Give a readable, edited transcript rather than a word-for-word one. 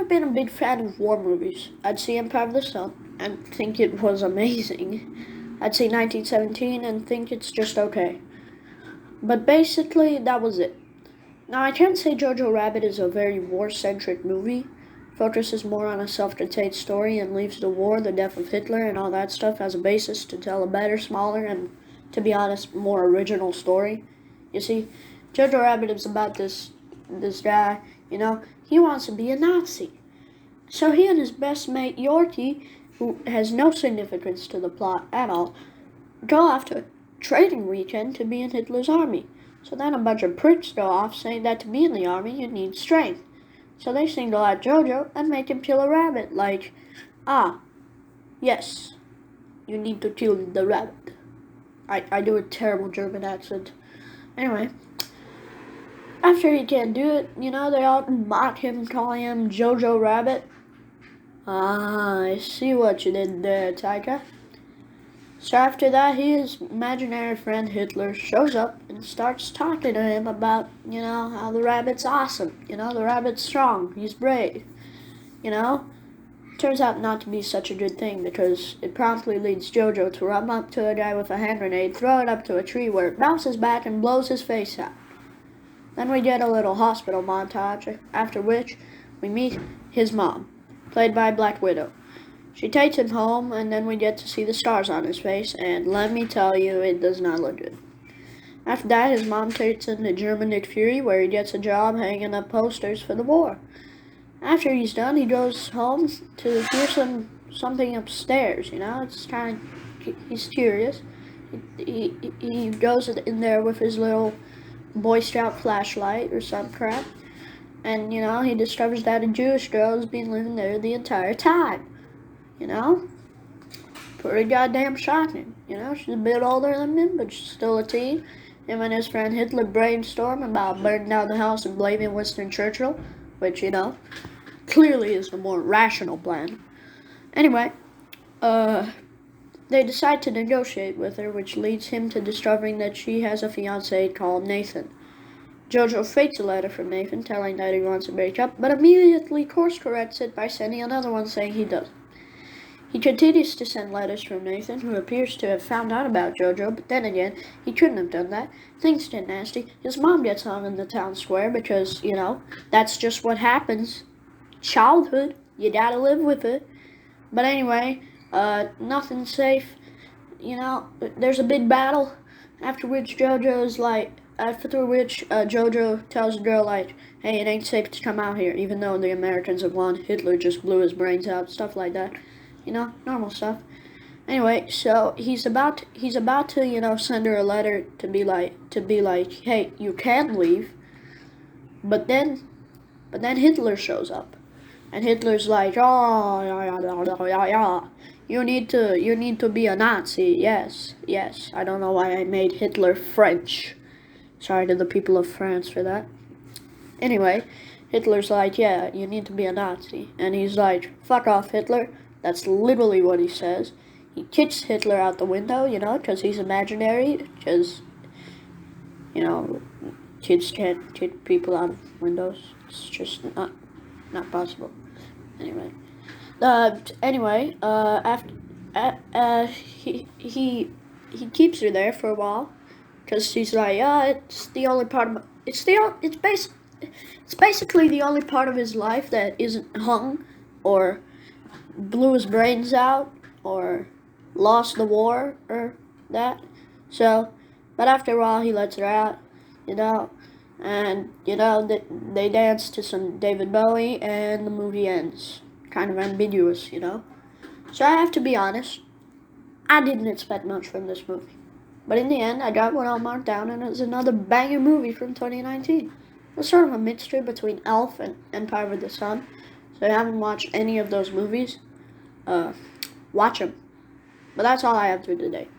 never been a big fan of war movies. I'd see Empire of the Sun and think it was amazing. I'd see 1917 and think it's just okay. But basically, that was it. Now, I can't say Jojo Rabbit is a very war-centric movie. Focuses more on a self-contained story and leaves the war, the death of Hitler, and all that stuff as a basis to tell a better, smaller, and, to be honest, more original story. You see, Jojo Rabbit is about this guy, he wants to be a Nazi. So he and his best mate Yorkie, who has no significance to the plot at all, go off to a training weekend to be in Hitler's army. So then a bunch of pricks go off saying that to be in the army you need strength. So they single out Jojo and make him kill a rabbit, like, yes, you need to kill the rabbit. I do a terrible German accent. Anyway, after he can't do it, they all mock him, calling him Jojo Rabbit. I see what you did there, Taika. So after that, his imaginary friend Hitler shows up and starts talking to him about, how the rabbit's awesome. The rabbit's strong. He's brave. Turns out not to be such a good thing because it promptly leads Jojo to run up to a guy with a hand grenade, throw it up to a tree where it bounces back and blows his face out. Then we get a little hospital montage, after which we meet his mom, played by Black Widow. She takes him home, and then we get to see the scars on his face, and let me tell you, it does not look good. After that, his mom takes him to German Nick Fury, where he gets a job hanging up posters for the war. After he's done, he goes home to hear something upstairs, it's kind of, he's curious. He goes in there with his little Boy Scout flashlight or some crap, and, he discovers that a Jewish girl has been living there the entire time. Pretty goddamn shocking. She's a bit older than him, but she's still a teen. Him and his friend Hitler brainstorm about burning down the house and blaming Winston Churchill, which, clearly is the more rational plan. Anyway, they decide to negotiate with her, which leads him to discovering that she has a fiancé called Nathan. Jojo fakes a letter from Nathan telling that he wants to break up, but immediately course corrects it by sending another one saying he doesn't. He continues to send letters from Nathan, who appears to have found out about Jojo, but then again, he couldn't have done that. Things get nasty. His mom gets hung in the town square because, that's just what happens. Childhood. You gotta live with it. But anyway, nothing's safe. There's a big battle, after which Jojo tells the girl, hey, it ain't safe to come out here, even though the Americans have won. Hitler just blew his brains out, stuff like that. Normal stuff. Anyway, so he's about to, send her a letter to be like, hey, you can leave. But then Hitler shows up, and Hitler's like, you need to be a Nazi. Yes. I don't know why I made Hitler French. Sorry to the people of France for that. Anyway, Hitler's like, yeah, you need to be a Nazi, and he's like, fuck off, Hitler. That's literally what he says. He kicks Hitler out the window, because he's imaginary, because, kids can't kick people out of windows. It's just not possible. Anyway. He keeps her there for a while, because he's like, it's the only part of, it's basically the only part of his life that isn't hung, or blew his brains out, or lost the war, or that. So, but after a while, he lets her out, and, they dance to some David Bowie, and the movie ends. Kind of ambiguous, So I have to be honest, I didn't expect much from this movie. But in the end, I got what I marked down, and it was another banger movie from 2019. It was sort of a mixture between Elf and Empire of the Sun. So if you haven't watched any of those movies, watch them. But that's all I have for today.